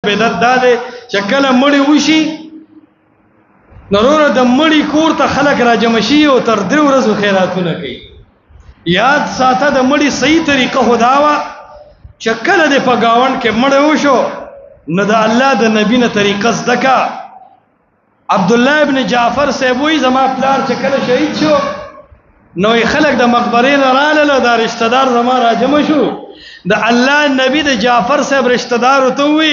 بدعت دا دی چې کله مړی وشي نو د مړی کور ته خلک راجمع شي او تر 3 ورځې خیراتونه کوي. یاد ساته د مړی صحیح طریقه خدا وا چې کله د په گاوند کې مړی وشو نو د الله د نبی نه طریقه زدکا. عبد الله ابن جعفر سیبوی زما پلار چې کله شهید شو نو خلک د مقبره نه رااله دا رشتہ دار زما راجمع شو. د الله نبی د جعفر صاحب رشتہ دار ته وی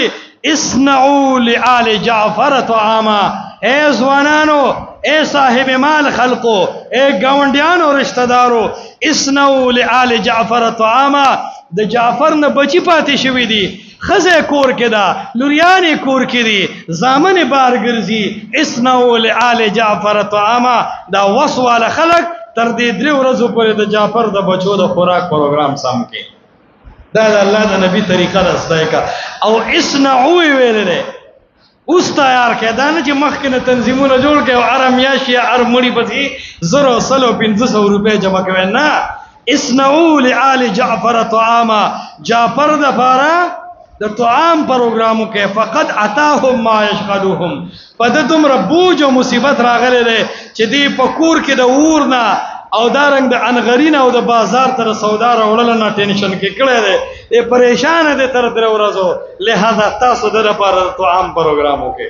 اصنعوا لآل جعفر طعاما، اے ځوانانو، اے صاحب مال خلقو، اے گاونډیانو رشتہ دارو، اصنعوا لآل جعفر طعاما. د جعفر نه بچی پاتې شوی دی، خزه کور کې دا، لوریان کور کې دي، زامن بار ګرځي. اصنعوا لآل جعفر طعاما دا وسواله خلق تر دې 3 ورځې پورې د جعفر د بچو د خوراک پروګرام سم کې. دا د الله د نبی طریقه ده ستای کا. او اصنعوا ویلې اوس تیار کې دا نه چې مخکې نه تنظیمونه جوړ کړي او ارم یاشي ار مړی پسې 0 روپے جمع کوي. نه، اصنعوا لآل جعفر طعاما، جعفر د پاره د طعام پروګرامو کې فقط اتاهم ما يشغلهم. پد تم ربوج او مصیبت راغله ده چې دی پکور کې د ورنا او دارنګ د انغرین او د بازار تر سودا راوړل نه ټینشن کې کړه ده، ای پریشان دي تر 3 ورځو. لہذا تاسو د لپاره طعام پروګرامو کې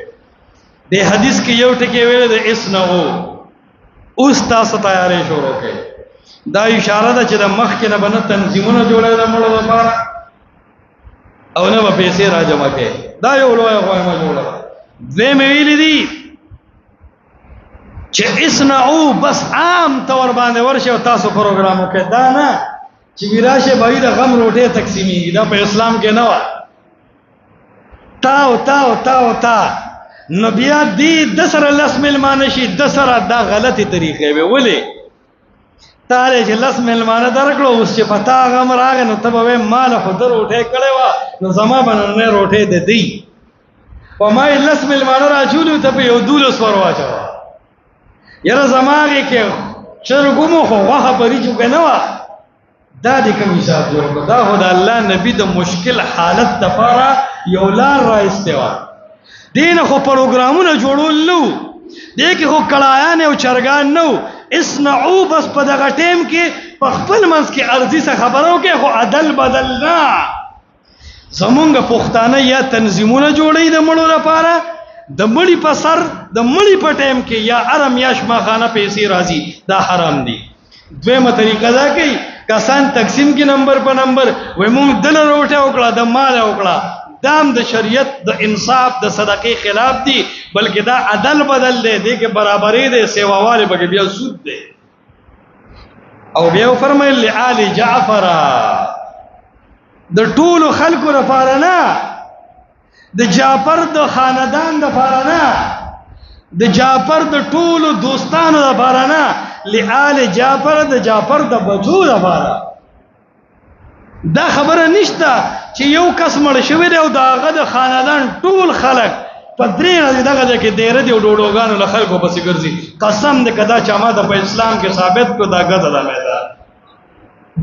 د حدیث کې یو ټکی ویل د اسنو اوس تاسو تیاری شروع کړئ. دا اشاره ده چې د مخ کې نه بنه تنظیمونه جوړه د مړو لپاره او نه په پیسې راجمع کړي. دا یو لوی غوښمه جوړه ده مې ویل دي چې اسنعو بس عام طور باندې ورشه او تاسو پروګرامو کې. دا نه چې ویراشه باید غم روټه تقسیمي، دا په اسلام کې نه و. تا نو بیا دې د سره لس ملمانه شي، د سره دا غلطي طریقې وي. ولې تاله چې لس ملمانه درکړو اوس چې پتا غم راغی نو ته به مال خو در روټه کړي وا نو زما باندې روټه د دی په ما لس ملمانه راجولو ته په یو 12 ور واچو. یره زماغه کې شرګمو خو واه پریجو کنه وا. دا دې کوم حساب جوړ کړه؟ دا هو د الله نبی د مشکل حالت لپاره یو لار را استوا. دین خو پروګرامونه جوړول نو، دې کې خو کړهیان او چرګان نو. اسنعو بس په دغه ټیم کې په خپل منځ کې ارضی څخه خبرو کې خو عدل بدل نه. زمونږ پښتانه یا تنظیمونه جوړي د مړو لپاره، د مړی په سر د مړی په ټیم کې یا ارم یا شماخانه پیسې راځي، دا حرام دي. دویمه طریقه دا کوي کسان تقسیم کې نمبر په نمبر وای مونږ دل روټه وکړه د مال وکړه. دام د شریعت د انصاف د صدقې خلاف دي، بلکې دا عدل بدل دی، دې کې برابرۍ دی، سیواواله بګ بیا سود دی. او بیا فرمایل لآل جعفر د ټولو خلکو لپاره نه، د جعفر د خاندان لپاره نه، د جعفر د ټولو دوستانو لپاره نه، لآل جعفر د جعفر د بچو لپاره. دا خبره نشته چې یو کس مړ شوی دی او داغه د خاندان ټول خلک په 3 ورځې دغه کې ډېر دی او ډوډوګانو له خلکو پسې ګرځي. قسم دې کدا چې ما د په اسلام کې ثابت کو دا غته ده مې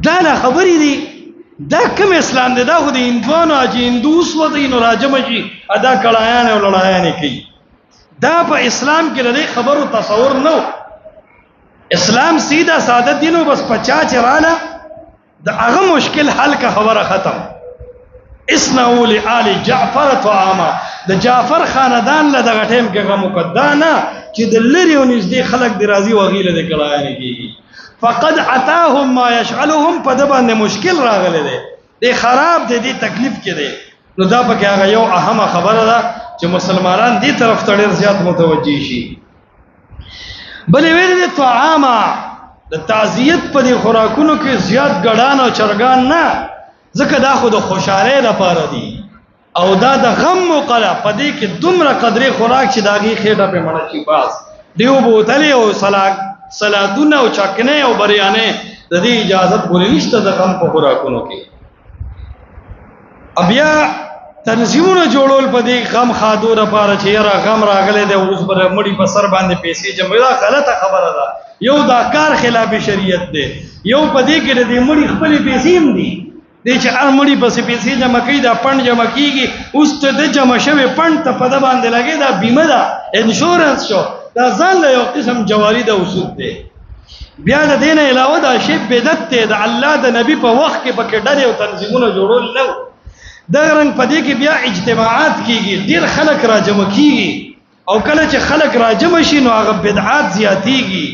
دا نه خبرې دي. دا کوم اسلام دی؟ دا خو د هندوانو اجي هندوس وځي نو راجم شي ادا کړهیان او لړایان کوي. دا په اسلام کې لري خبرو تصور نو. اسلام سیدا ساده دینو بس 50 چراله د هغه مشکل حل کا خبره ختم. اسنعوا لآل جعفر طعاما، د جعفر خاندان له دغه ټیم کې غو مقدانه چې د لری او نږدې خلک دی راضي وغیله د کړهیان کیږي. فقد اتاهم ما يشغلهم، په د باندې مشکل راغله دی، دی خراب دی، دی تکلیف کې دی. نو دا پکې هغه یو اهمه خبره ده چې مسلمانان دې طرف ته ډېر زیات متوجي شي. بلې ویل دي طعاما د تعزیت په دې خوراکونو کې زیات ګډان او چرګان نه، ځکه دا خو د خوشاله لپاره دي او دا د غم موقله په دې کې دومره قدرې خوراک چې داږي خېټه په مړه شي. باز دیو بوتلې او سلادونه او چکنه او بریانه د دې اجازه پوری نشته د غم په خوراکونو کې. بیا تنظیمونه جوړول په دې غم خادو لپاره چې یاره غم راغلی دی اوس بر مړی په سر باندې پیسې جمع، دا غلطه خبره ده. یو دا کار خلاف شریعت دی، یو په دې کې د مړی خپل پیسې هم دي دې چې هر مړي پسې پیسې جمع کوي دا پند جمع کیږي اوس ته د جمع شوی پند ته په د باندې لګي دا بیمه ده انشورنس شو دا ځان له یو قسم جواری د اصول دی بیا د دین علاوه دا شی بدعت دی د الله د نبی په وخت کې پکې ډلې او تنظیمونه جوړول نه دا رنګ پدې کې بیا اجتماعات کیږي ډیر خلک را جمع کیږي او کله چې خلک را جمع شي نو هغه بدعات زیاتیږي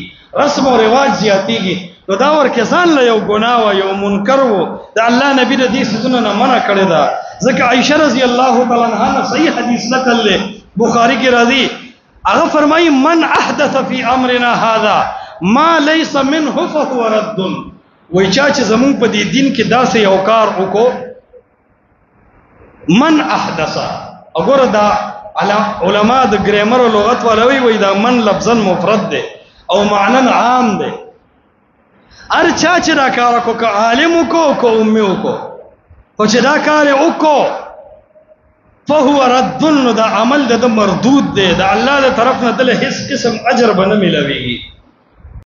رسم او رواج زیاتیږي نو دا ورکه ځان له یو ګناه او یو منکر وو د الله نبی د دې سيزونو نه منع کړی دا ځکه عائشه رضی الله تعالی عنها صحیح حدیث نقل له بخاری کې راځي هغه فرمایي من احدث فی امرنا هذا ما ليس منه فهو رد وای چا چې زمون په دې دین کې داسې یو کار وکړو من احدث وګوره دا علماء د ګرامر او لغت والوي وای دا من لفظا مفرد ده او معنا عام ده هر چا چې دا کار وکړو که عالم وکړو که امي وکړو خو چې دا کار وکړو فهو رد نو دا عمل د مردود دی د الله له طرف نه دله هیڅ قسم اجر به نه ملويږي